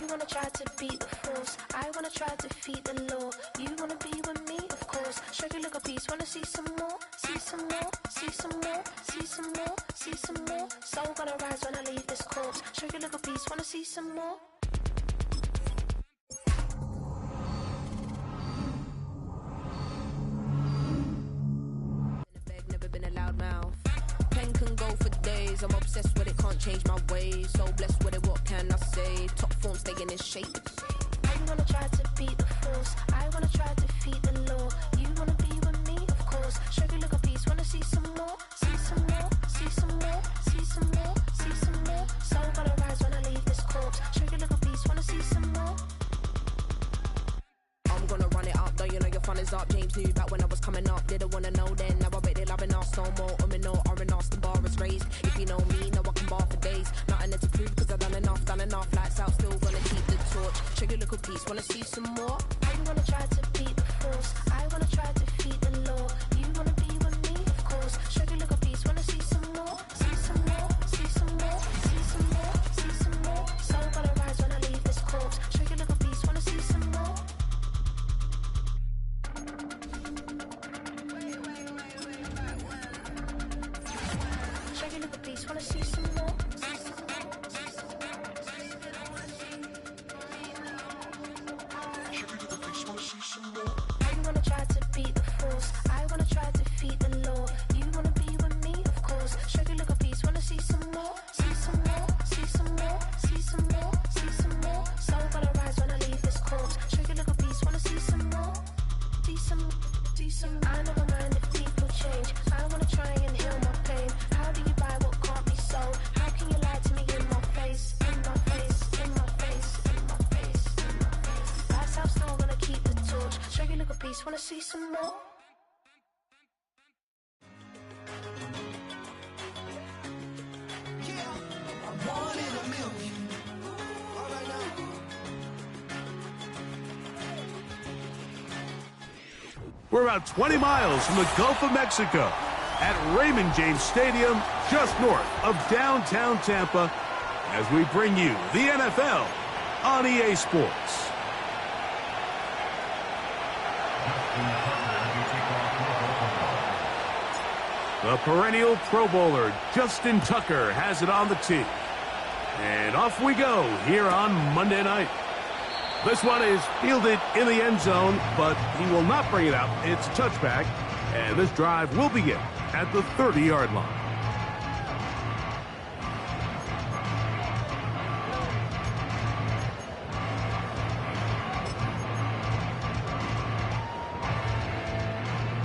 You wanna try to beat the force, I wanna try to defeat the law. You wanna be with me, of course. Show you look a piece, wanna see some more, see some more, see some more, see some more, see some more. Soul gonna rise when I leave this corpse. Show you look a piece, wanna see some more. Never been a loud mouth. Pen can go for days. I'm obsessed with it, can't change my ways. So blessed with it, what can I say? Top form staying in shape. You wanna try to beat the force, I wanna try to defeat the law. You wanna be with me, of course. Show you look a piece, wanna see some more, see some more, see some more, see some more, see some more. Soul gonna rise when I leave this corpse. Show you look a piece, wanna see some more. I'm gonna run it up, though you know your fun is up. James knew back when I was coming up, didn't wanna know then. Now I bet they're loving us no more. No R&R, the bar is raised. If you know me, know I can bar for days. Nothing there to prove, cause I've done enough. Lights out, still gonna keep the torch. Show you little piece, wanna see some more? You wanna try to beat the force, I wanna try to defeat the law. You wanna be with me, of course. Show you little piece, wanna see some more, see some more, see some more, see some more, see some more. Soul gonna rise when I leave this corpse. Show you little piece, wanna see some more. Show you little piece, wanna see some more. You wanna try to beat the force, I wanna try to defeat the law. You wanna be with me, of course. Show you look a piece, wanna see some more, see some more, see some more, see some more, see some more. Soul gonna rise when I leave this corpse. Show you look a piece, wanna see some more, see some, see some. I never mind if people change. I wanna try and heal my pain. How do you buy what can't be sold? How can you lie to me in my face, in my face, in my face, in my face, in my face? That's how still gonna keep the torch. Show you look a piece, wanna see some more. We're about 20 miles from the Gulf of Mexico at Raymond James Stadium, just north of downtown Tampa, as we bring you the NFL on EA Sports. The perennial Pro Bowler, Justin Tucker, has it on the tee. And off we go here on Monday night. This one is fielded in the end zone, but he will not bring it out. It's a touchback, and this drive will begin at the 30-yard line.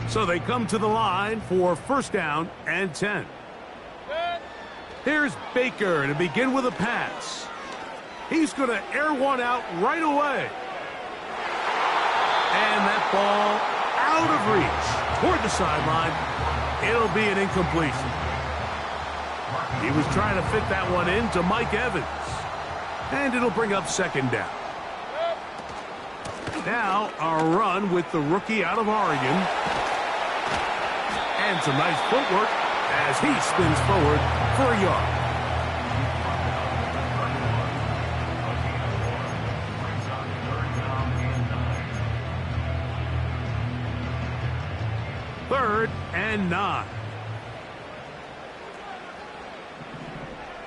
So they come to the line for first down and 10. Here's Baker to begin with a pass. He's going to air one out right away. And that ball out of reach toward the sideline. It'll be an incompletion. He was trying to fit that one in to Mike Evans. And it'll bring up second down. Now a run with the rookie out of Oregon. And some nice footwork as he spins forward for a yard. Third and 9.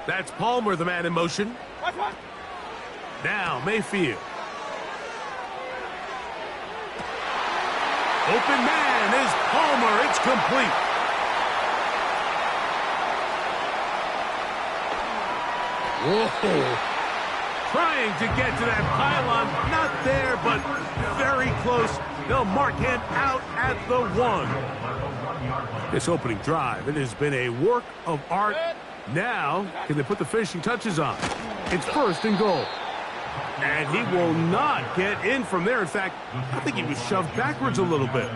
That's Palmer, the man in motion. Now Mayfield. Open man is Palmer. It's complete. Whoa. Trying to get to that pylon. Not there, but very close. They'll mark him out at the 1. This opening drive, it has been a work of art. Now, can they put the finishing touches on? It's first and goal. And he will not get in from there. In fact, I think he was shoved backwards a little bit.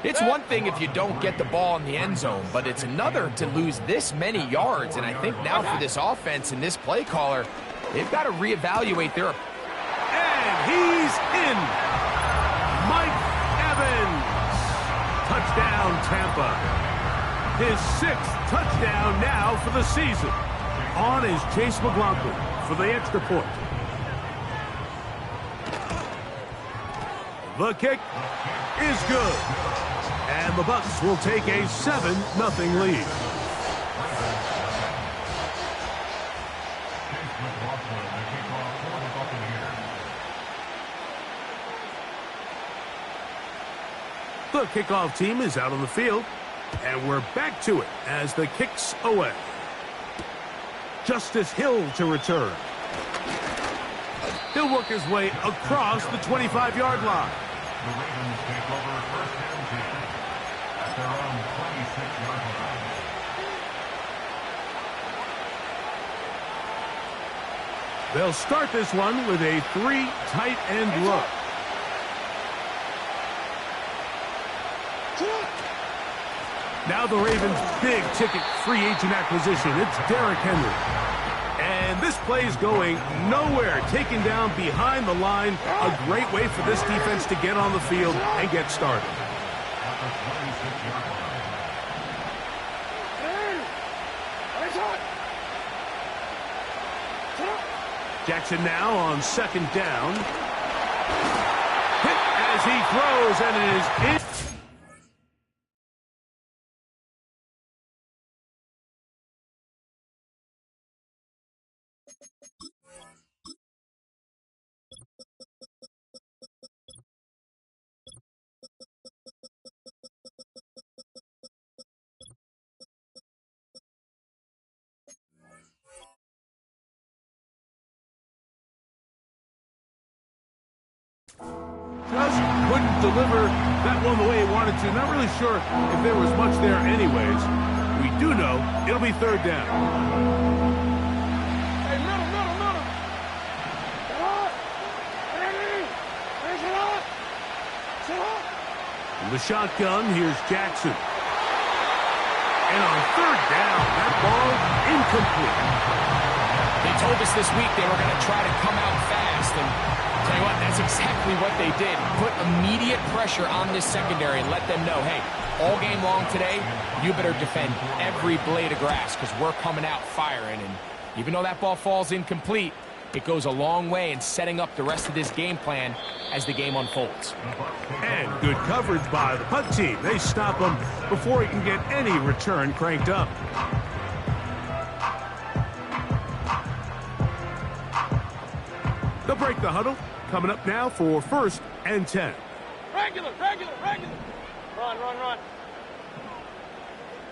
It's one thing if you don't get the ball in the end zone, but it's another to lose this many yards. And I think now for this offense and this play caller, they've got to reevaluate their... And he's in. Mike Evans. Touchdown, Tampa. His 6th touchdown now for the season. On is Chase McLaughlin for the extra point. The kick is good. And the Bucs will take a 7-0 lead. The kickoff team is out on the field, and we're back to it as the kick's away. Justice Hill to return. He'll work his way across the 25-yard line. The Ravens take over first and 10 at their own 26-yard line. They'll start this one with a 3 tight end look. Now the Ravens' big-ticket free agent acquisition. It's Derrick Henry. And this play's going nowhere. Taken down behind the line. A great way for this defense to get on the field and get started. Jackson now on second down. Hit as he throws, and it is in. Just couldn't deliver that one the way he wanted to. Not really sure if there was much there anyways. We do know it'll be third down. Hey, middle. Get up. Ready. Raise it up. Sit up. In the shotgun, here's Jackson. And on third down, that ball incomplete. They told us this week they were going to try to come out fast, and tell you what, that's exactly what they did. Put immediate pressure on this secondary and let them know, hey, all game long today, you better defend every blade of grass because we're coming out firing. And even though that ball falls incomplete, it goes a long way in setting up the rest of this game plan as the game unfolds. And good coverage by the punt team. They stop him before he can get any return cranked up. They'll break the huddle. Coming up now for first and 10. Regular. Run.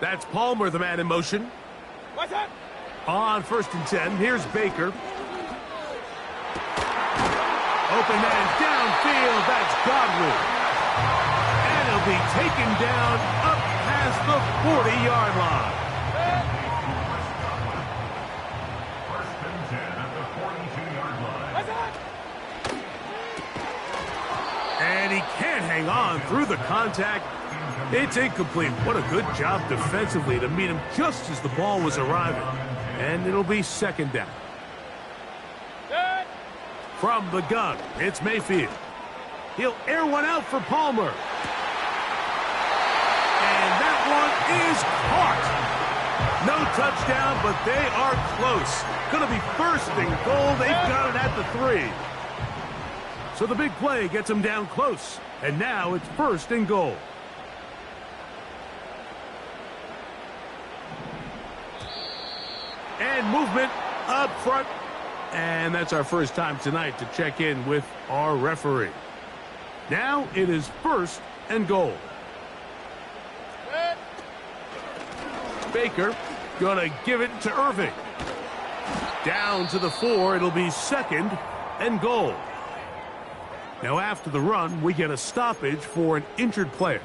That's Palmer, the man in motion. What's that? On first and 10, here's Baker. Open man downfield, that's Godwin. And he'll be taken down up past the 40-yard line. First and 10 at the 42-yard line. What's that? And he can't hang on through the contact. It's incomplete. What a good job defensively to meet him just as the ball was arriving. And it'll be second down. Good. From the gun, it's Mayfield. He'll air one out for Palmer. And that one is caught. No touchdown, but they are close. Going to be first and goal. They've got it at the 3. So the big play gets them down close. And now it's first and goal. And movement up front. And that's our first time tonight to check in with our referee. Now it is first and goal. Baker gonna give it to Irving. Down to the 4, it'll be second and goal. Now after the run, we get a stoppage for an injured player.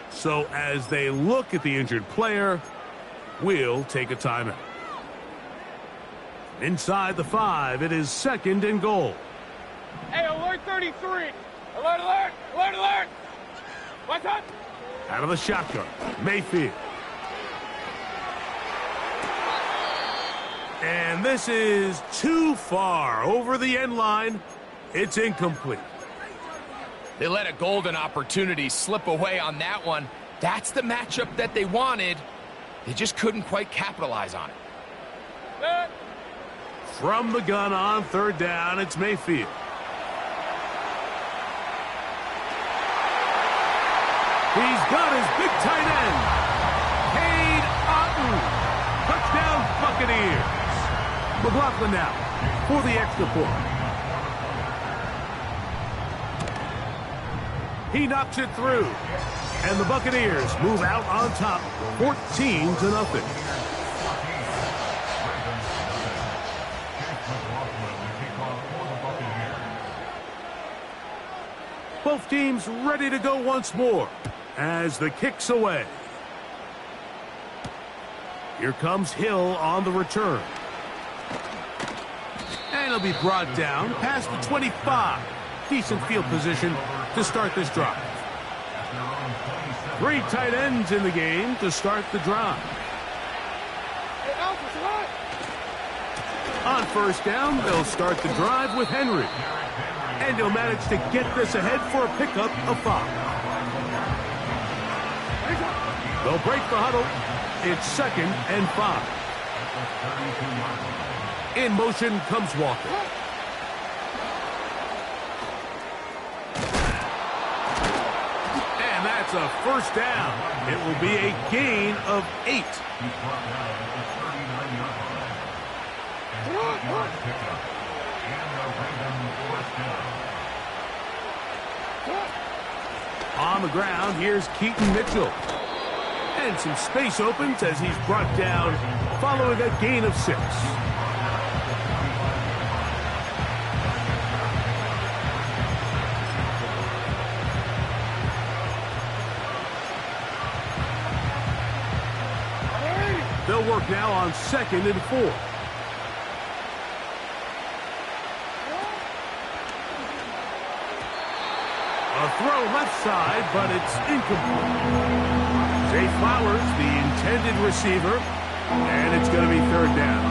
So as they look at the injured player, we'll take a timeout. Inside the 5, it is second and goal. Hey, alert 33. Alert. What's up? Out of the shotgun, Mayfield. And this is too far over the end line. It's incomplete. They let a golden opportunity slip away on that one. That's the matchup that they wanted. They just couldn't quite capitalize on it. Good. From the gun on third down, it's Mayfield. He's got his big tight end. Cade Otton. Touchdown, Buccaneers. McLaughlin now for the extra point. He knocks it through. And the Buccaneers move out on top, 14-0. Both teams ready to go once more as the kick's away. Here comes Hill on the return. And he'll be brought down past the 25. Decent field position to start this drive. 3 tight ends in the game to start the drive. On first down, they'll start the drive with Henry. And he'll manage to get this ahead for a pickup of 5. They'll break the huddle. It's 2nd and 5. In motion comes Walker. And that's a first down. It will be a gain of 8. On the ground, here's Keaton Mitchell. And some space opens as he's brought down following a gain of 6. They'll work now on 2nd and 4. A throw left side, but it's incomplete. Zay Flowers, the intended receiver, and it's going to be 3rd down.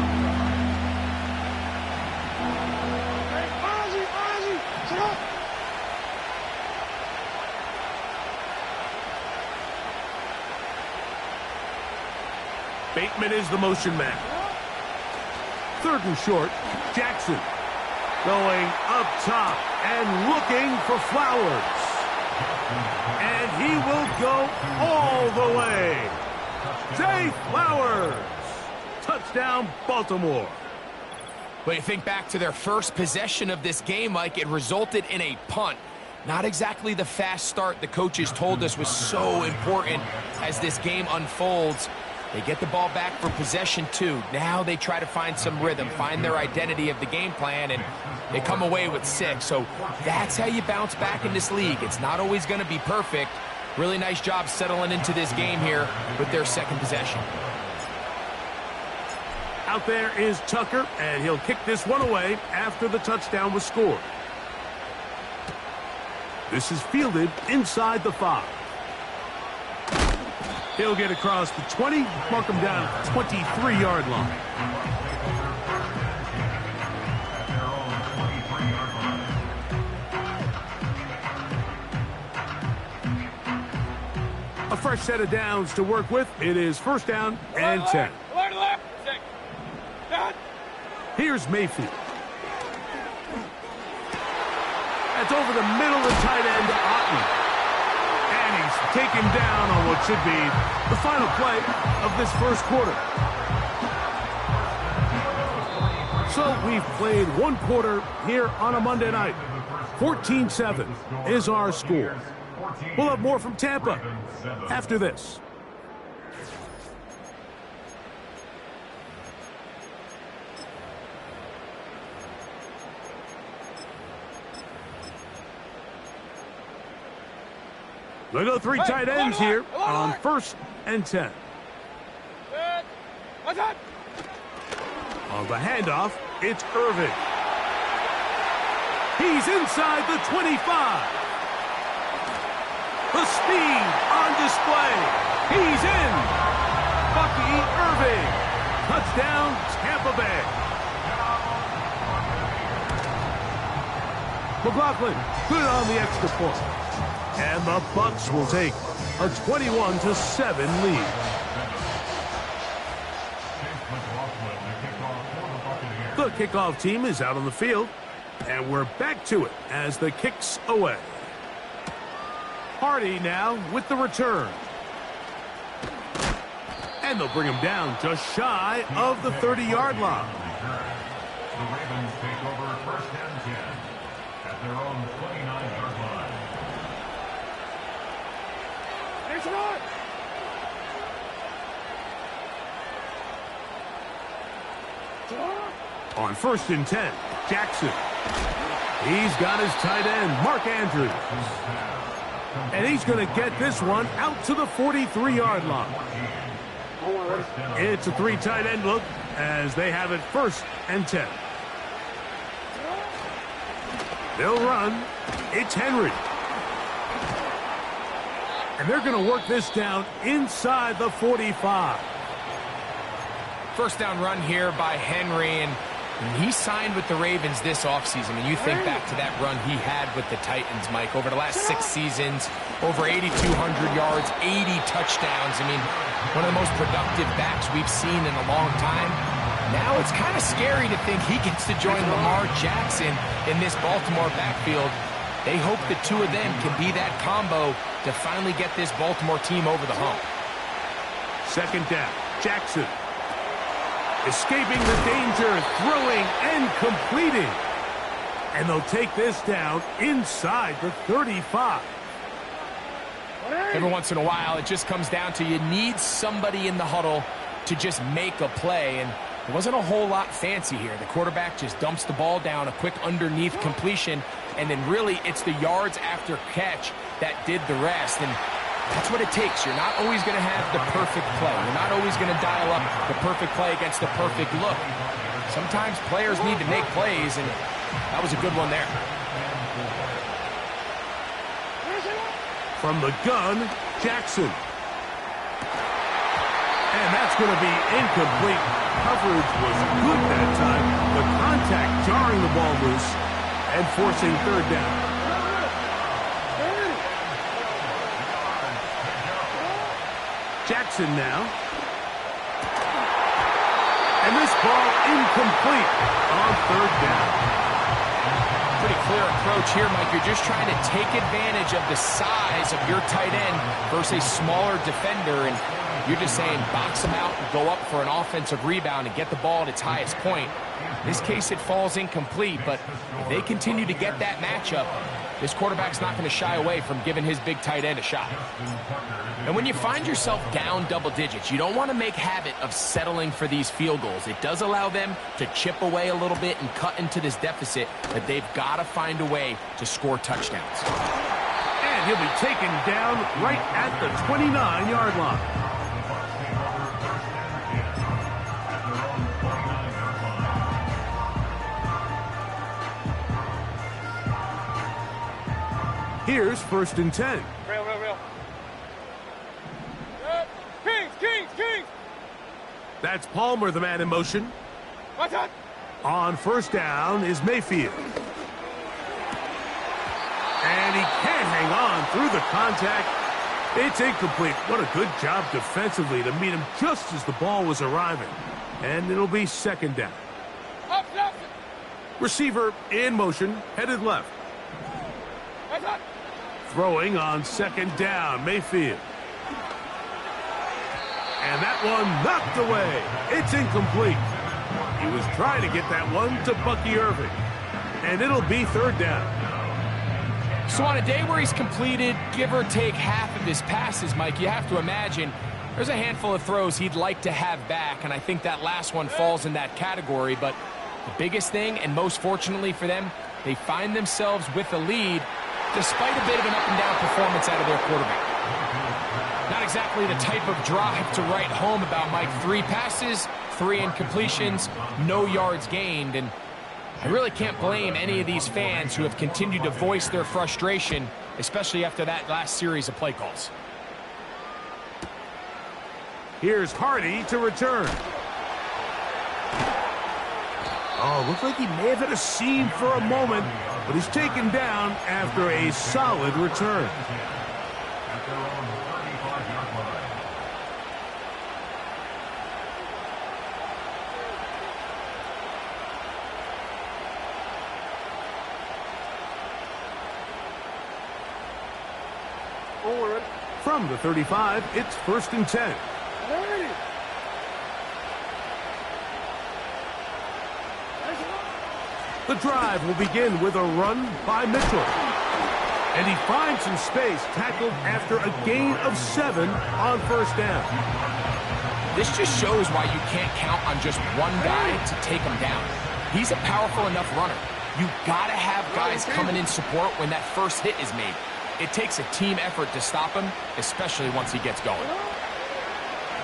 Bateman is the motion man. 3rd and short, Jackson going up top and looking for Flowers. And he will go all the way. Zay Flowers. Touchdown, Baltimore. But you think back to their first possession of this game, Mike, it resulted in a punt. Not exactly the fast start the coaches told us was so important as this game unfolds. They get the ball back for possession 2. Now they try to find some rhythm, find their identity of the game plan, and they come away with 6. So that's how you bounce back in this league. It's not always going to be perfect. Really nice job settling into this game here with their 2nd possession. Out there is Tucker, and he'll kick this one away after the touchdown was scored. This is fielded inside the 5. He'll get across the 20, mark him down at the 23-yard line. A fresh set of downs to work with. It is 1st down and 10. Here's Mayfield. That's over the middle of the tight end to Otton. And he's taken down on what should be the final play of this first quarter. So we've played 1 quarter here on a Monday night. 14-7 is our score. We'll have more from Tampa after this. They go 3 tight ends here on 1st and 10. On the handoff, it's Irving. He's inside the 25. The speed on display. He's in. Bucky Irving. Touchdown, Tampa Bay. McLaughlin, good on the extra point. And the Bucs will take a 21-7 lead. The kickoff team is out on the field, and we're back to it as the kick's away. Hardy now with the return. And they'll bring him down just shy of the 30-yard line. The Ravens take over first and 10 at their own 29-yard line. It's on! On first and 10, Jackson. He's got his tight end, Mark Andrews. And he's going to get this one out to the 43-yard line. It's a 3 tight end look as they have it first and 10. They'll run. It's Henry. And they're going to work this down inside the 45. First down run here by Henry, and he signed with the Ravens this offseason. And you think back to that run he had with the Titans, Mike, over the last 6 seasons, over 8,200 yards, 80 touchdowns. I mean, one of the most productive backs we've seen in a long time. Now it's kind of scary to think he gets to join Lamar Jackson in this Baltimore backfield. They hope the two of them can be that combo to finally get this Baltimore team over the hump. Second down, Jackson. Escaping the danger, throwing and completing. And they'll take this down inside the 35. Every once in a while, it just comes down to you need somebody in the huddle to just make a play. And it wasn't a whole lot fancy here. The quarterback just dumps the ball down, a quick underneath completion, and then really it's the yards after catch that did the rest. And that's what it takes. You're not always going to have the perfect play. You're not always going to dial up the perfect play against the perfect look. Sometimes players need to make plays, and that was a good one there. From the gun, Jackson. And that's going to be incomplete. Coverage was good that time. The contact jarring the ball loose and forcing third down. Jackson now. And this ball incomplete on third down. Pretty clear approach here, Mike. You're just trying to take advantage of the size of your tight end versus a smaller defender, and you're just saying box him out and go up for an offensive rebound and get the ball at its highest point. In this case, it falls incomplete, but if they continue to get that matchup, this quarterback's not going to shy away from giving his big tight end a shot. And when you find yourself down double digits, you don't want to make habit of settling for these field goals. It does allow them to chip away a little bit and cut into this deficit, but they've got to find a way to score touchdowns. And he'll be taken down right at the 29-yard line. Here's first and 10. Real. Kings! That's Palmer, the man in motion. What's up? On first down is Mayfield. And he can't hang on through the contact. It's incomplete. What a good job defensively to meet him just as the ball was arriving. And it'll be second down. Up. Receiver in motion, headed left. What's up? Throwing on second down, Mayfield. And that one knocked away. It's incomplete. He was trying to get that one to Bucky Irving. And it'll be third down. So on a day where he's completed, give or take half of his passes, Mike, you have to imagine there's a handful of throws he'd like to have back, and I think that last one falls in that category. But the biggest thing, and most fortunately for them, they find themselves with a lead despite a bit of an up-and-down performance out of their quarterback. Not exactly the type of drive to write home about, Mike. 3 passes, 3 incompletions, no yards gained. And I really can't blame any of these fans who have continued to voice their frustration, especially after that last series of play calls. Here's Hardy to return. Oh, looks like he may have hit a seam for a moment, but he's taken down after a solid return. At their own 35-yard line. From the 35, it's 1st and 10. The drive will begin with a run by Mitchell. And he finds some space, tackled after a gain of 7 on 1st down. This just shows why you can't count on just one guy to take him down. He's a powerful enough runner. You gotta have guys coming in support when that first hit is made. It takes a team effort to stop him, especially once he gets going.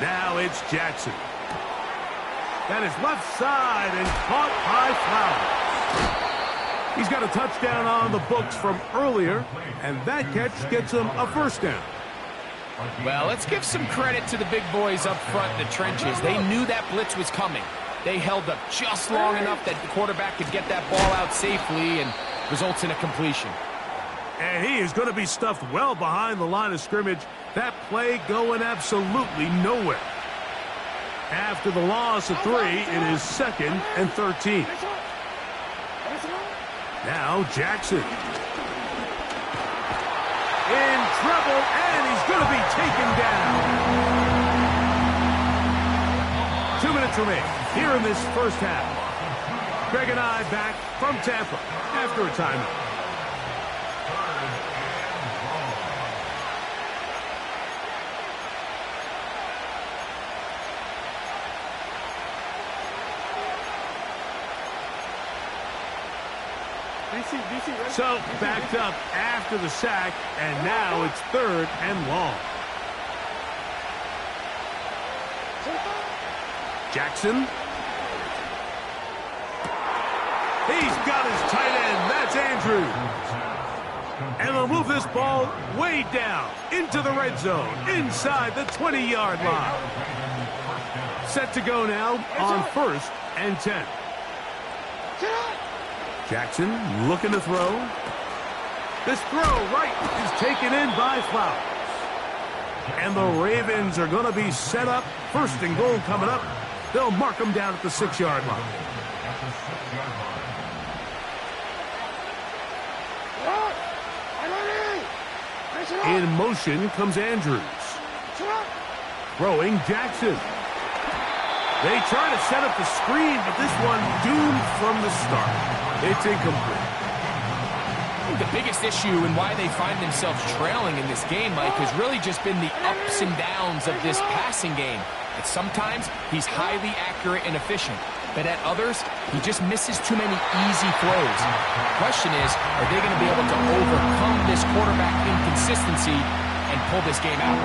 Now it's Jackson. That is left side and caught by Flowers. He's got a touchdown on the books from earlier, and that catch gets him a 1st down. Well, let's give some credit to the big boys up front in the trenches. They knew that blitz was coming. They held up just long enough that the quarterback could get that ball out safely and results in a completion. And he is going to be stuffed well behind the line of scrimmage. That play going absolutely nowhere. After the loss of 3, it is 2nd and 13. Now Jackson. In trouble, and he's going to be taken down. 2 minutes remain here in this first half. Greg and I back from Tampa after a timeout. So, backed up after the sack, and now it's 3rd and long. Jackson. He's got his tight end. That's Andrews. And they'll move this ball way down into the red zone, inside the 20-yard line. Set to go now on 1st and 10. Jackson looking to throw. This throw right is taken in by Flowers. And the Ravens are going to be set up. 1st and goal coming up. They'll mark them down at the 6-yard line. In motion comes Andrews. Throwing Jackson. They try to set up the screen, but this one doomed from the start. It's incomplete. The biggest issue and why they find themselves trailing in this game, Mike, has really just been the ups and downs of this passing game. And sometimes he's highly accurate and efficient, but at others, he just misses too many easy throws. The question is, are they going to be able to overcome this quarterback inconsistency and pull this game out?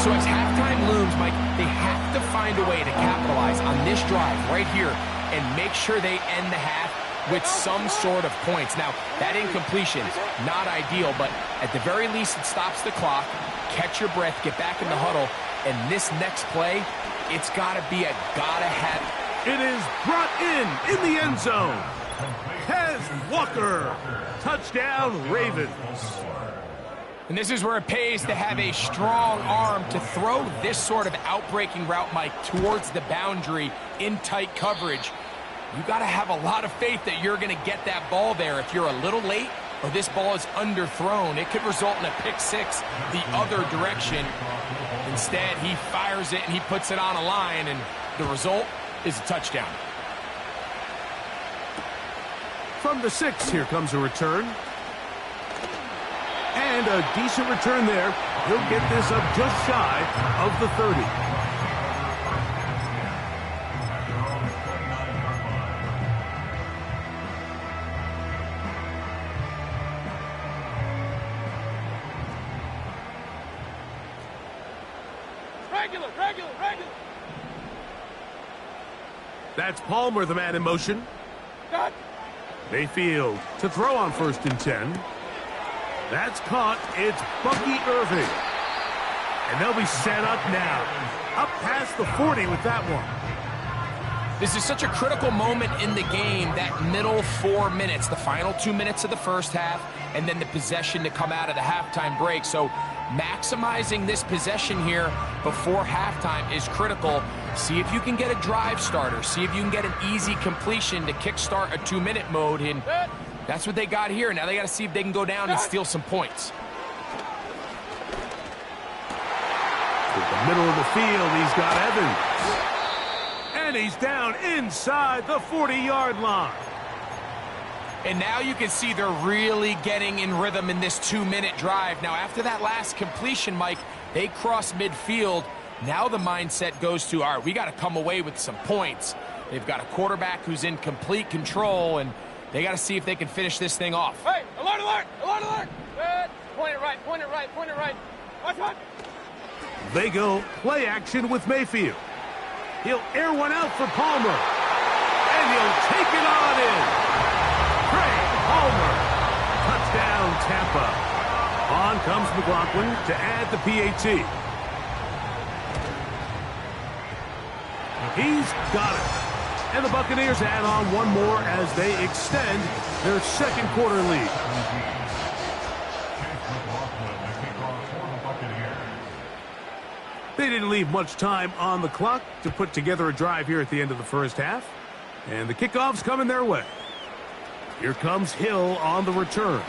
So as halftime looms, Mike, they have to find a way to capitalize on this drive right here and make sure they end the half with some sort of points. Now, that incompletion, not ideal, but at the very least, it stops the clock. Catch your breath, get back in the huddle, and this next play, it's got to be a gotta-have. It is brought in the end zone. Kez Walker, touchdown Ravens. And this is where it pays to have a strong arm to throw this sort of outbreaking route, Mike, towards the boundary in tight coverage. You got to have a lot of faith that you're going to get that ball there. If you're a little late or this ball is underthrown, it could result in a pick six the other direction. Instead, he fires it and he puts it on a line, and the result is a touchdown. From the 6, here comes a return. And a decent return there. He'll get this up just shy of the 30. Regular. That's Palmer, the man in motion. Done. Mayfield to throw on 1st and 10. That's caught. It's Bucky Irving. And they'll be set up now. Up past the 40 with that one. This is such a critical moment in the game, that middle 4 minutes, the final 2 minutes of the first half, and then the possession to come out of the halftime break. So maximizing this possession here before halftime is critical. See if you can get a drive starter. See if you can get an easy completion to kickstart a 2-minute mode. And that's what they got here. Now they got to see if they can go down and steal some points. With the middle of the field, he's got Evans. And he's down inside the 40-yard line. And now you can see they're really getting in rhythm in this 2-minute drive. Now, after that last completion, Mike, they cross midfield. Now the mindset goes to, all right, we got to come away with some points. They've got a quarterback who's in complete control, and they got to see if they can finish this thing off. Hey, alert, alert, alert, alert. Good. Point it right, point it right, point it right. Watch, watch. They go play action with Mayfield. He'll air one out for Palmer. And he'll take it on in. Craig Palmer. Touchdown, Tampa. On comes McLaughlin to add the PAT. He's got it. And the Buccaneers add on one more as they extend their second quarter lead. They didn't leave much time on the clock to put together a drive here at the end of the first half. And the kickoff's coming their way. Here comes Hill on the return.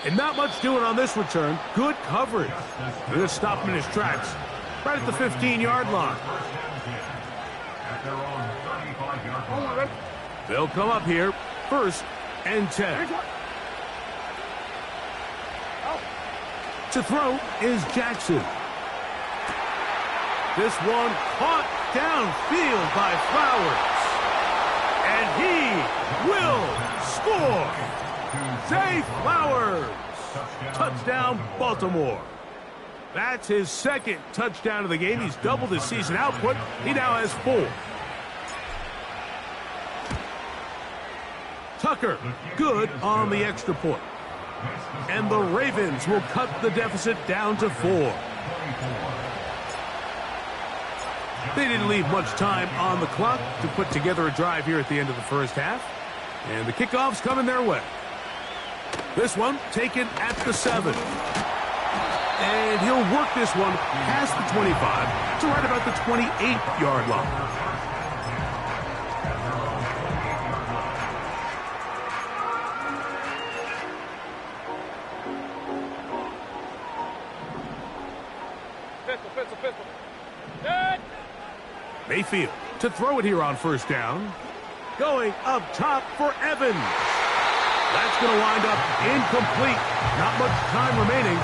And not much doing on this return. Good coverage. They're going to stop him in his tracks right at the 15-yard line. They'll come up here, 1st and 10. To throw is Jackson. This one caught downfield by Flowers. And he will score. Zay Flowers. Touchdown, Baltimore. That's his second touchdown of the game. He's doubled his season output. He now has 4. Tucker, good on the extra point. And the Ravens will cut the deficit down to 4. They didn't leave much time on the clock to put together a drive here at the end of the first half. And the kickoff's coming their way. This one taken at the 7. And he'll work this one past the 25 to right about the 28-yard line. Mayfield to throw it here on 1st down. Going up top for Evans. That's going to wind up incomplete. Not much time remaining.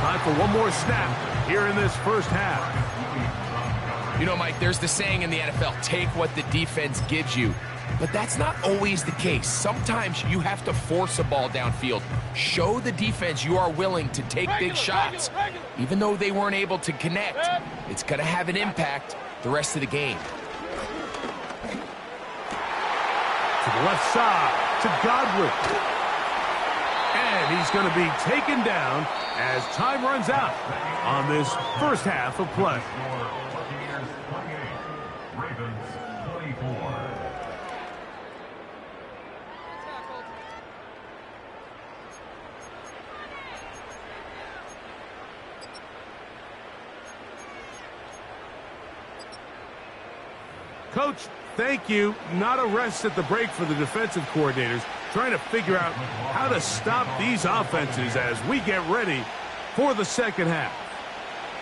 Time for one more snap here in this first half. You know, Mike, there's the saying in the NFL, take what the defense gives you. But that's not always the case. Sometimes you have to force a ball downfield. Show the defense you are willing to take big shots. Even though they weren't able to connect, it's going to have an impact the rest of the game. To the left side, to Godwin. And he's going to be taken down as time runs out on this first half of play. Coach, thank you. Not a rest at the break for the defensive coordinators, trying to figure out how to stop these offenses as we get ready for the second half.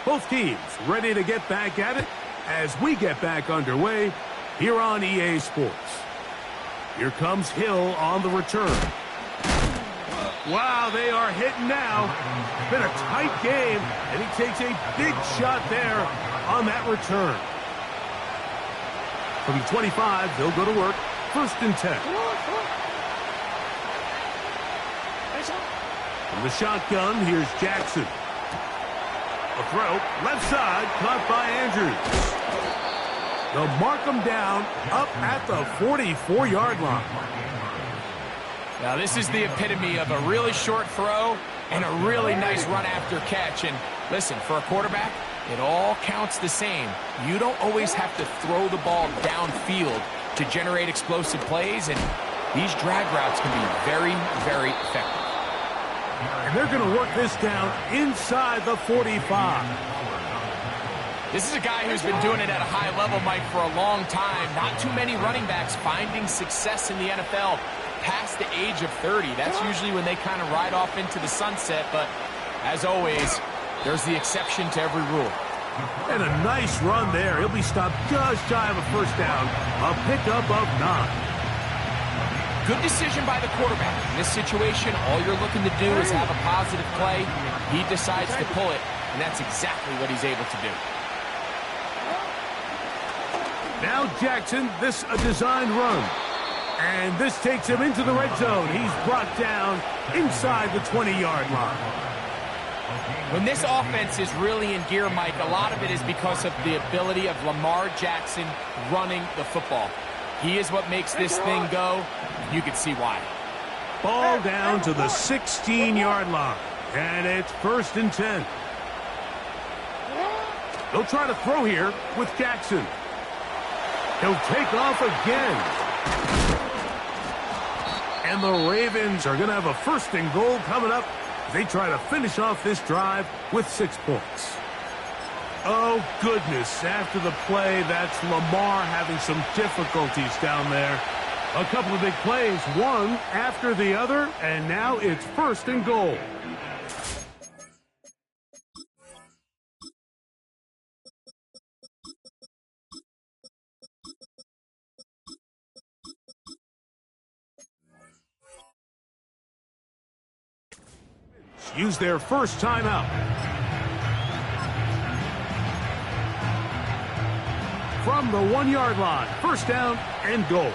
Both teams ready to get back at it as we get back underway here on EA Sports. Here comes Hill on the return. Wow, they are hitting now. It's been a tight game, and he takes a big shot there on that return. From the 25, they'll go to work. 1st and 10. From the shotgun, here's Jackson. A throw, left side, caught by Andrews. They'll mark him down up at the 44-yard line. Now, this is the epitome of a really short throw and a really nice run after catch. And listen, for a quarterback, it all counts the same. You don't always have to throw the ball downfield to generate explosive plays, and these drag routes can be very, very effective. And they're going to work this down inside the 45. This is a guy who's been doing it at a high level, Mike, for a long time. Not too many running backs finding success in the NFL past the age of 30. That's usually when they kind of ride off into the sunset, but as always, There's the exception to every rule. And a nice run there. He'll be stopped just shy of a first down. A pickup of 9. Good decision by the quarterback. In this situation, all you're looking to do is have a positive play. He decides to pull it, and that's exactly what he's able to do. Now Jackson, this a designed run. And this takes him into the red zone. He's brought down inside the 20-yard line. When this offense is really in gear, Mike, a lot of it is because of the ability of Lamar Jackson running the football. He is what makes this thing go. You can see why. Ball down to the 16-yard line. And it's 1st and 10. They'll try to throw here with Jackson. He'll take off again. And the Ravens are going to have a 1st and goal coming up. They try to finish off this drive with 6 points. Oh, goodness. After the play, that's Lamar having some difficulties down there. A couple of big plays, one after the other, and now it's 1st and goal. Use their first timeout. From the 1-yard line, 1st down and goal.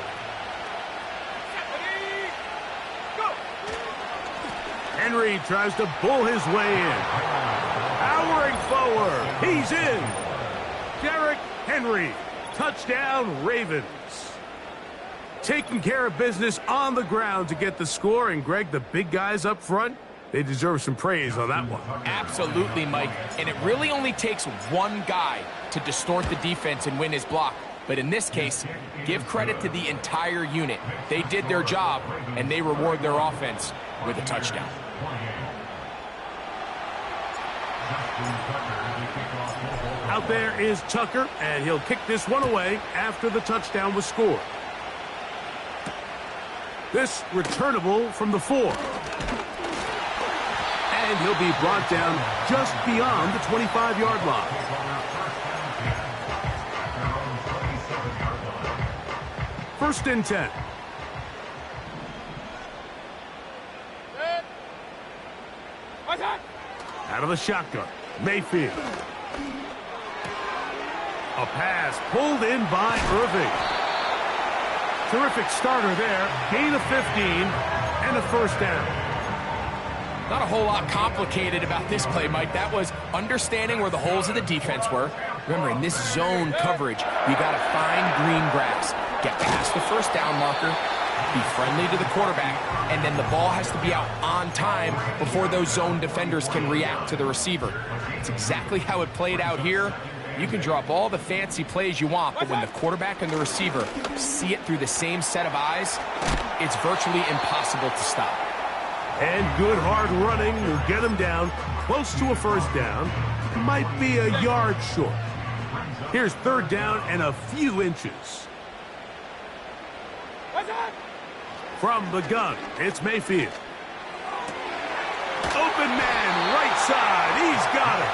Henry tries to bull his way in. Powering forward. He's in. Derrick Henry. Touchdown, Ravens. Taking care of business on the ground to get the score. And, Greg, the big guys up front, they deserve some praise on that one. Absolutely, Mike. And it really only takes one guy to distort the defense and win his block. But in this case, give credit to the entire unit. They did their job, and they reward their offense with a touchdown. Out there is Tucker, and he'll kick this one away after the touchdown was scored. This returnable from the 4. And he'll be brought down just beyond the 25-yard line. First and 10. Out of the shotgun, Mayfield. A pass pulled in by Irving. Terrific starter there. Gain of 15 and a 1st down. Not a whole lot complicated about this play, Mike. That was understanding where the holes of the defense were. Remember, in this zone coverage, you got to find green grass. Get past the 1st down marker, be friendly to the quarterback, and then the ball has to be out on time before those zone defenders can react to the receiver. It's exactly how it played out here. You can draw up all the fancy plays you want, but when the quarterback and the receiver see it through the same set of eyes, it's virtually impossible to stop. And good hard running will get him down close to a 1st down. Might be a yard short. Here's 3rd down and a few inches. From the gun, it's Mayfield. Open man, right side. He's got it.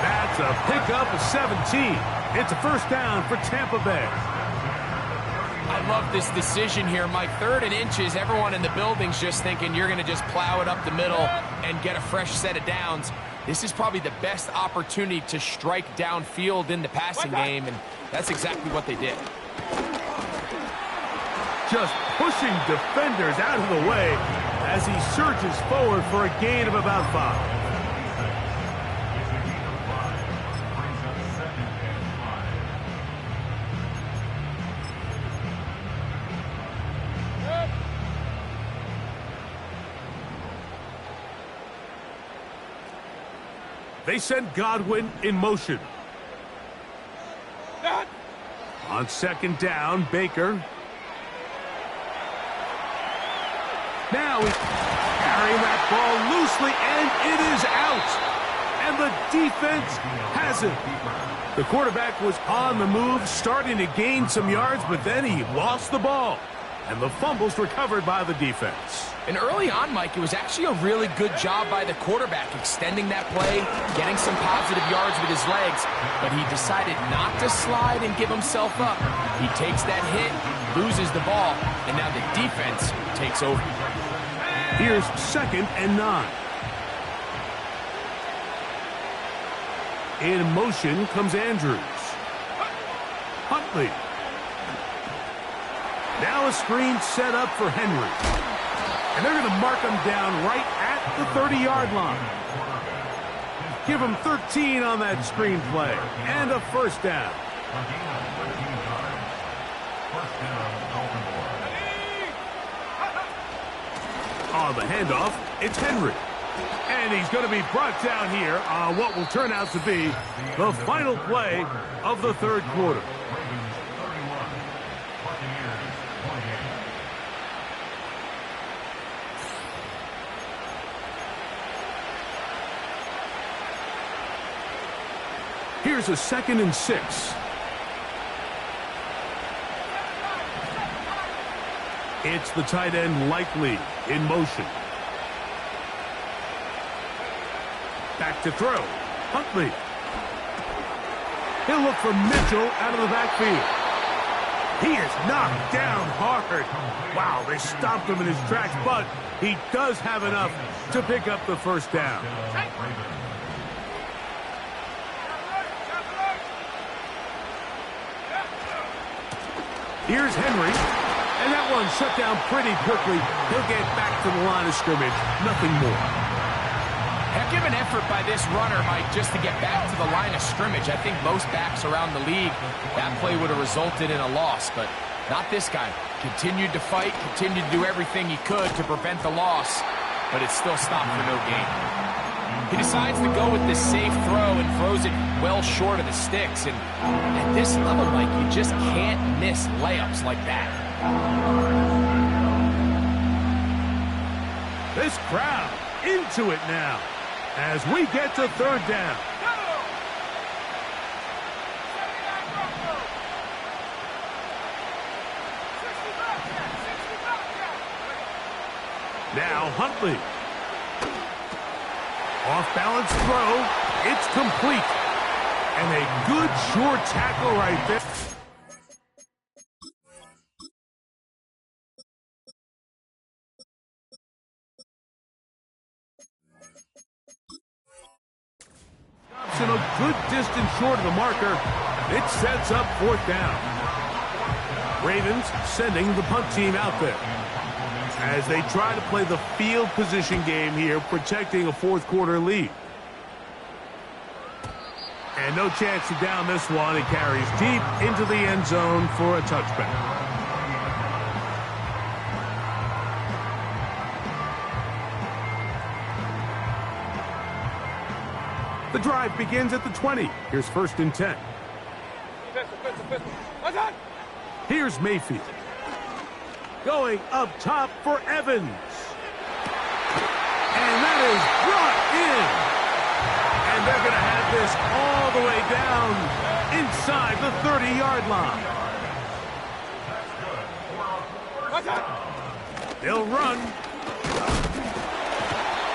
That's a pickup of 17. It's a 1st down for Tampa Bay. I love this decision here, Mike. 3rd and inches, everyone in the building's just thinking you're going to just plow it up the middle and get a fresh set of downs. This is probably the best opportunity to strike downfield in the passing game, and that's exactly what they did. Just pushing defenders out of the way as he surges forward for a gain of about 5. They send Godwin in motion. On 2nd down, Baker. Now he's carrying that ball loosely, and it is out. And the defense has it. The quarterback was on the move, starting to gain some yards, but then he lost the ball. And the fumble's recovered by the defense. And early on, Mike, it was actually a really good job by the quarterback extending that play, getting some positive yards with his legs, but he decided not to slide and give himself up. He takes that hit, loses the ball, and now the defense takes over. Here's 2nd and 9. In motion comes Andrews. Huntley. Now a screen set up for Henry. And they're going to mark him down right at the 30-yard line. Give him 13 on that screen play. And a first down. On the handoff, it's Henry. And he's going to be brought down here on what will turn out to be the final play of the 3rd quarter. Here's a 2nd and 6. It's the tight end Likely in motion. Back to throw. Huntley. He'll look for Mitchell out of the backfield. He is knocked down hard. Wow, they stopped him in his tracks, but he does have enough to pick up the first down. Here's Henry, and that one shut down pretty quickly. He'll get back to the line of scrimmage, nothing more. Heck of an effort by this runner, Mike, just to get back to the line of scrimmage. I think most backs around the league, that play would have resulted in a loss, but not this guy. Continued to fight, continued to do everything he could to prevent the loss, but it still stopped for no gain. He decides to go with this safe throw and throws it well short of the sticks. And at this level, Mike, you just can't miss layups like that. This crowd into it now as we get to 3rd down. Now Huntley. Off-balance throw. It's complete. And a good short tackle right there. Thompson a good distance short of the marker. It sets up 4th down. Ravens sending the punt team out there as they try to play the field position game here, protecting a 4th quarter lead. And no chance to down this one. It carries deep into the end zone for a touchback. The drive begins at the 20. Here's 1st and 10. Here's Mayfield. Going up top for Evans. And that is brought in. And they're going to have this all the way down inside the 30-yard line. They'll run.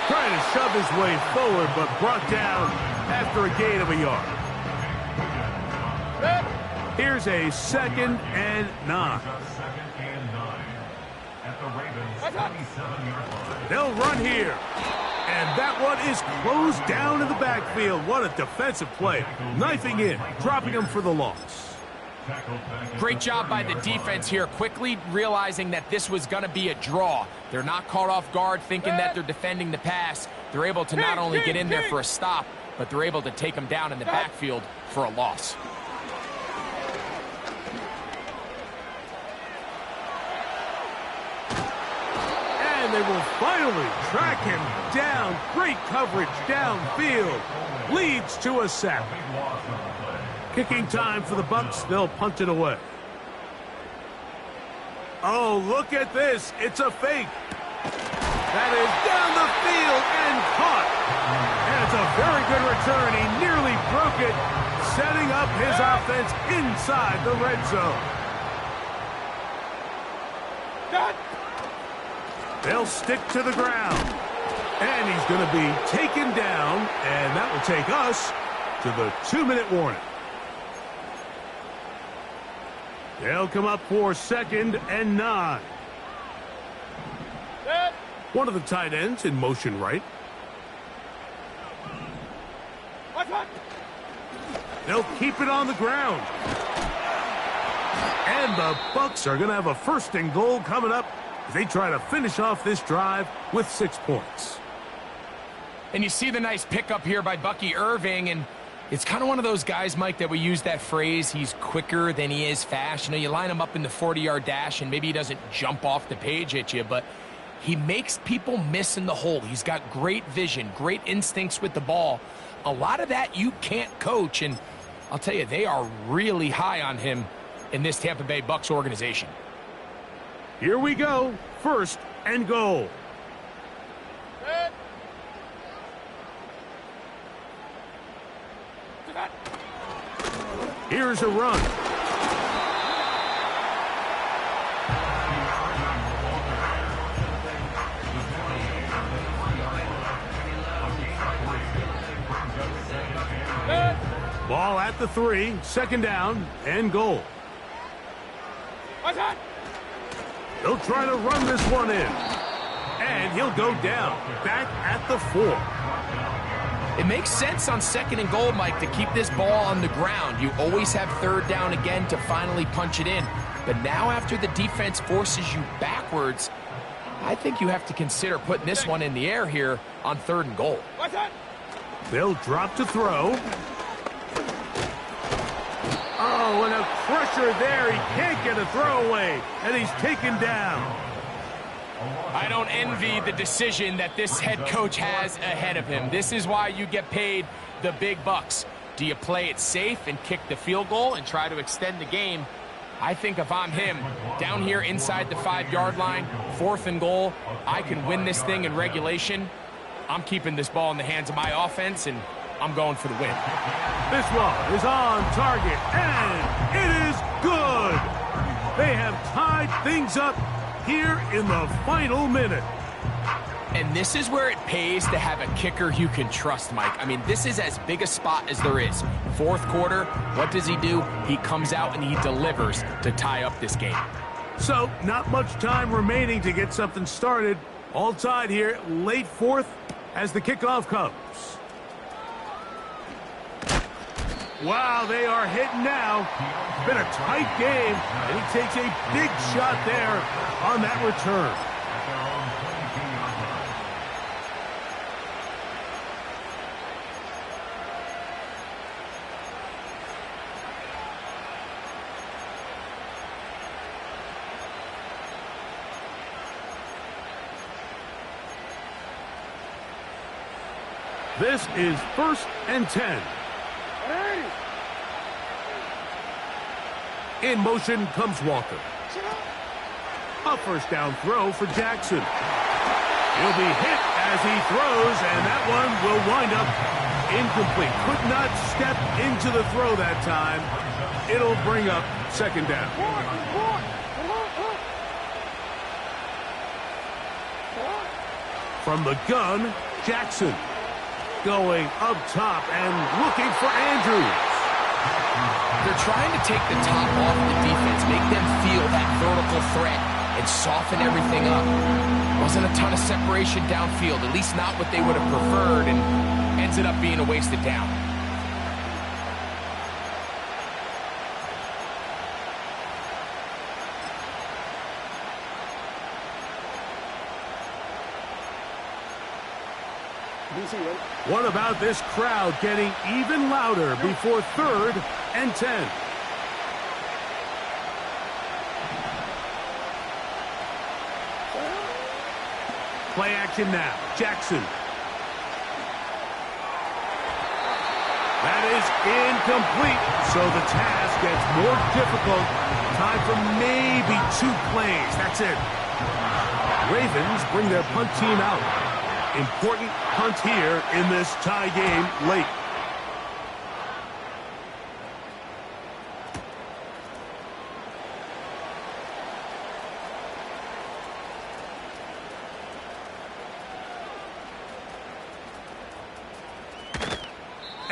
Trying to shove his way forward, but brought down after a gain of a yard. Here's a 2nd and 9. They'll run here. And that one is closed down in the backfield. What a defensive play. Knifing in, dropping him for the loss. Great job by the defense here, quickly realizing that this was going to be a draw. They're not caught off guard thinking that they're defending the pass. They're able to not only get in there for a stop, but they're able to take him down in the backfield for a loss. And they will finally track him down. Great coverage downfield. Leads to a sack. Kicking time for the Bucks. They'll punt it away. Oh, look at this. It's a fake. That is down the field and caught. And it's a very good return. He nearly broke it, setting up his offense inside the red zone. They'll stick to the ground. And he's going to be taken down, and that will take us to the 2-minute warning. They'll come up for 2nd and 9. One of the tight ends in motion right. They'll keep it on the ground. And the Bucs are going to have a 1st and goal coming up as they try to finish off this drive with 6 points. And you see the nice pickup here by Bucky Irving, and it's kind of one of those guys, Mike, that we use that phrase, he's quicker than he is fast. You know, you line him up in the 40-yard dash, and maybe he doesn't jump off the page at you, but he makes people miss in the hole. He's got great vision, great instincts with the ball. A lot of that you can't coach, and I'll tell you, they are really high on him in this Tampa Bay Bucs organization. Here we go, 1st and goal. Here's a run. Ball at the 3, 2nd down and goal. He'll try to run this one in. And he'll go down, back at the 4. It makes sense on 2nd and goal, Mike, to keep this ball on the ground. You always have 3rd down again to finally punch it in. But now after the defense forces you backwards, I think you have to consider putting this one in the air here on 3rd and goal. They'll drop to throw. Oh, and a pressure there. He can't get a throwaway, and he's taken down. I don't envy the decision that this head coach has ahead of him. This is why you get paid the big bucks. Do you play it safe and kick the field goal and try to extend the game? I think if I'm him, down here inside the 5-yard line, 4th and goal, I can win this thing in regulation. I'm keeping this ball in the hands of my offense, and I'm going for the win. This one is on target, and it is good. They have tied things up here in the final minute. And this is where it pays to have a kicker you can trust, Mike. I mean, this is as big a spot as there is. 4th quarter, what does he do? He comes out and he delivers to tie up this game. So, not much time remaining to get something started. All tied here, late 4th as the kickoff comes. Wow, they are hitting now. It's been a tight game, and he takes a big shot there on that return. This is 1st and 10. In motion comes Walker. A 1st down throw for Jackson. He'll be hit as he throws, and that one will wind up incomplete. Could not step into the throw that time. It'll bring up 2nd down. From the gun, Jackson. Going up top and looking for Andrews. They're trying to take the top off the defense, make them feel that vertical threat, and soften everything up. Wasn't a ton of separation downfield, at least not what they would have preferred, and ended up being a wasted down. What about this crowd getting even louder before 3rd and 10? Play action now. Jackson. That is incomplete. So the task gets more difficult. Time for maybe 2 plays. That's it. Ravens bring their punt team out. Important punt here in this tie game late.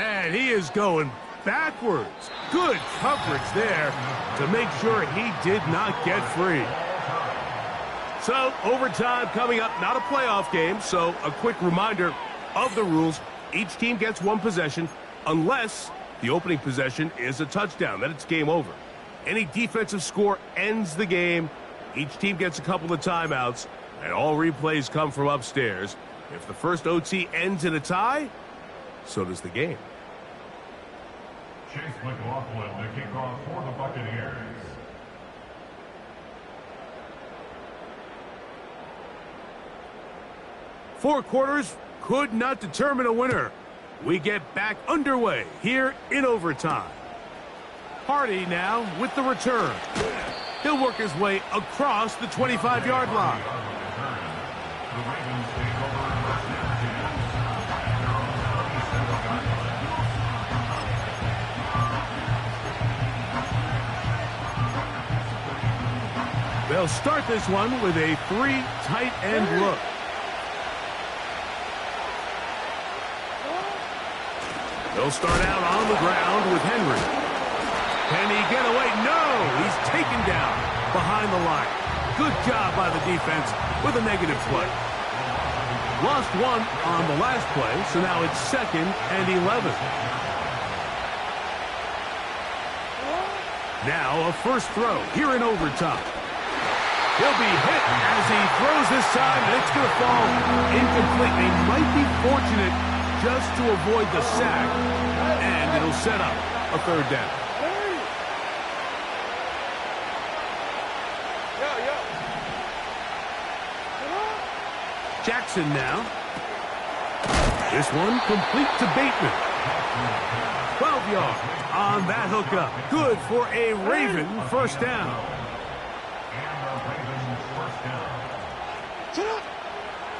And he is going backwards. Good coverage there to make sure he did not get free. So, overtime coming up, not a playoff game, so a quick reminder of the rules. Each team gets one possession unless the opening possession is a touchdown. Then it's game over. Any defensive score ends the game. Each team gets a couple of timeouts, and all replays come from upstairs. If the first OT ends in a tie, so does the game. Chase McLaughlin, the kickoff for the Buccaneers. Four quarters could not determine a winner. We get back underway here in overtime. Hardy now with the return. He'll work his way across the 25-yard line. The Ravens take over first and 10. They'll start this one with a three tight end look. They'll start out on the ground with Henry. Can he get away? No! He's taken down behind the line. Good job by the defense with a negative play. Lost one on the last play, so now it's 2nd and 11. Now a first throw here in overtime. He'll be hit as he throws this time, and it's going to fall incomplete. He might be fortunate just to avoid the sack, and it'll set up a third down. Jackson now. This one complete to Bateman. 12 yards on that hookup. Good for a Raven first down.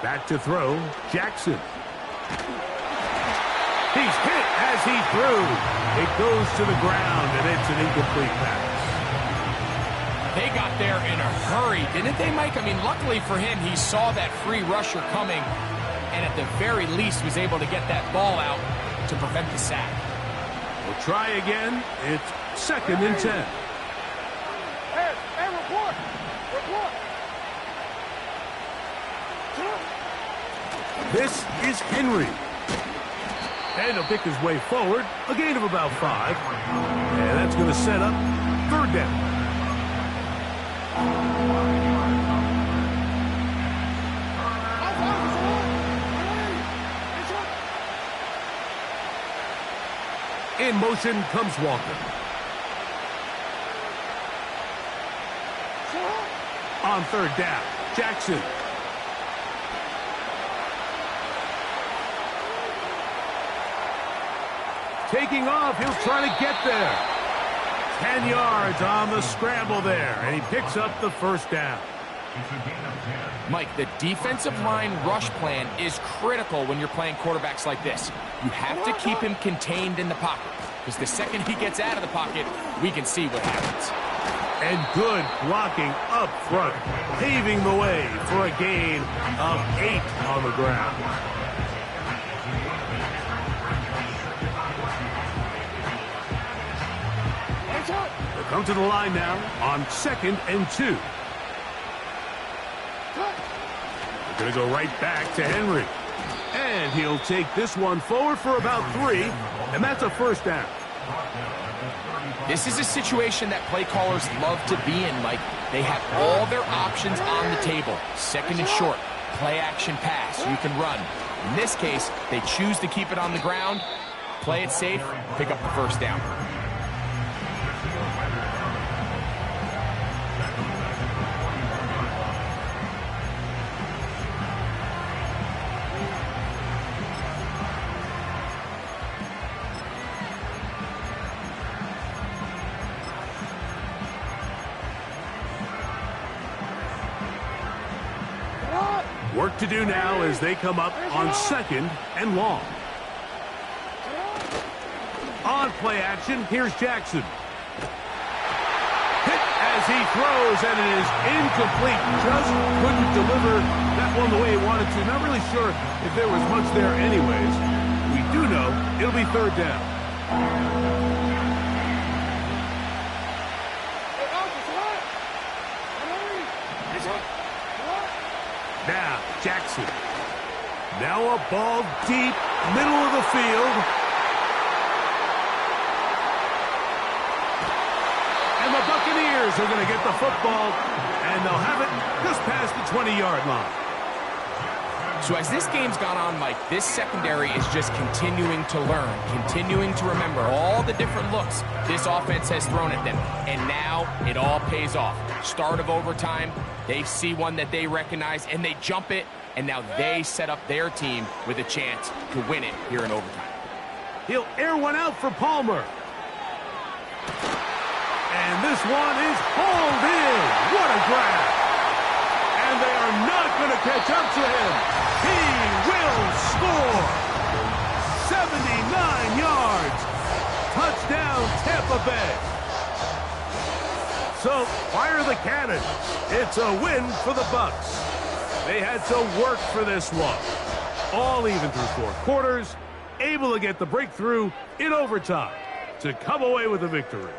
Back to throw, Jackson. He's hit as he threw. It goes to the ground, and it's an incomplete pass. They got there in a hurry, didn't they, Mike? I mean, luckily for him, he saw that free rusher coming, and at the very least was able to get that ball out to prevent the sack. We'll try again. It's 2nd and 10. Hey, report! Report! This is Henry. And he'll pick his way forward. A gain of about 5. And that's going to set up third down. In motion comes Walker. On third down, Jackson. Taking off, he'll try to get there. 10 yards on the scramble there, and he picks up the first down. Mike, the defensive line rush plan is critical when you're playing quarterbacks like this. You have to keep him contained in the pocket, because the second he gets out of the pocket, we can see what happens. And good blocking up front, paving the way for a gain of 8 on the ground. They'll come to the line now on 2nd and 2. They're going to go right back to Henry. And he'll take this one forward for about 3, and that's a first down. This is a situation that play callers love to be in, Mike. They have all their options on the table. 2nd and short, play action pass, you can run. In this case, they choose to keep it on the ground, play it safe, pick up the first down. Work to do now as they come up on 2nd and long. On play action, here's Jackson. Hit as he throws, and it is incomplete. Just couldn't deliver that one the way he wanted to. Not really sure if there was much there anyways. We do know go. It'll be third down. Now, Jackson. Now a ball deep, middle of the field. And the Buccaneers are going to get the football, and they'll have it just past the 20-yard line. So as this game's gone on, Mike, this secondary is just continuing to learn, continuing to remember all the different looks this offense has thrown at them. And now it all pays off. Start of overtime, they see one that they recognize, and they jump it, and now they set up their team with a chance to win it here in overtime. He'll air one out for Palmer. And this one is hauled in. What a grab. And they are not going to catch up to him. He will score. 79 yards. Touchdown, Tampa Bay. So, fire the cannon. It's a win for the Bucs. They had to work for this one. All even through 4 quarters, able to get the breakthrough in overtime to come away with a victory.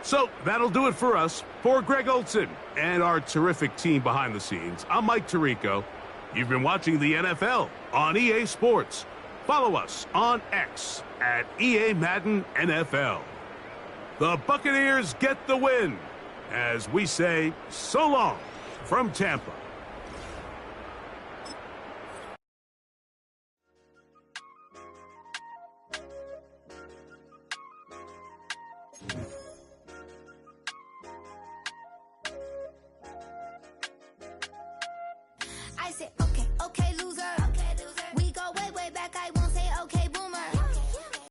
So, that'll do it for us. For Greg Olson and our terrific team behind the scenes, I'm Mike Tirico. You've been watching the NFL on EA Sports. Follow us on X at EA Madden NFL. The Buccaneers get the win, as we say so long from Tampa. I said,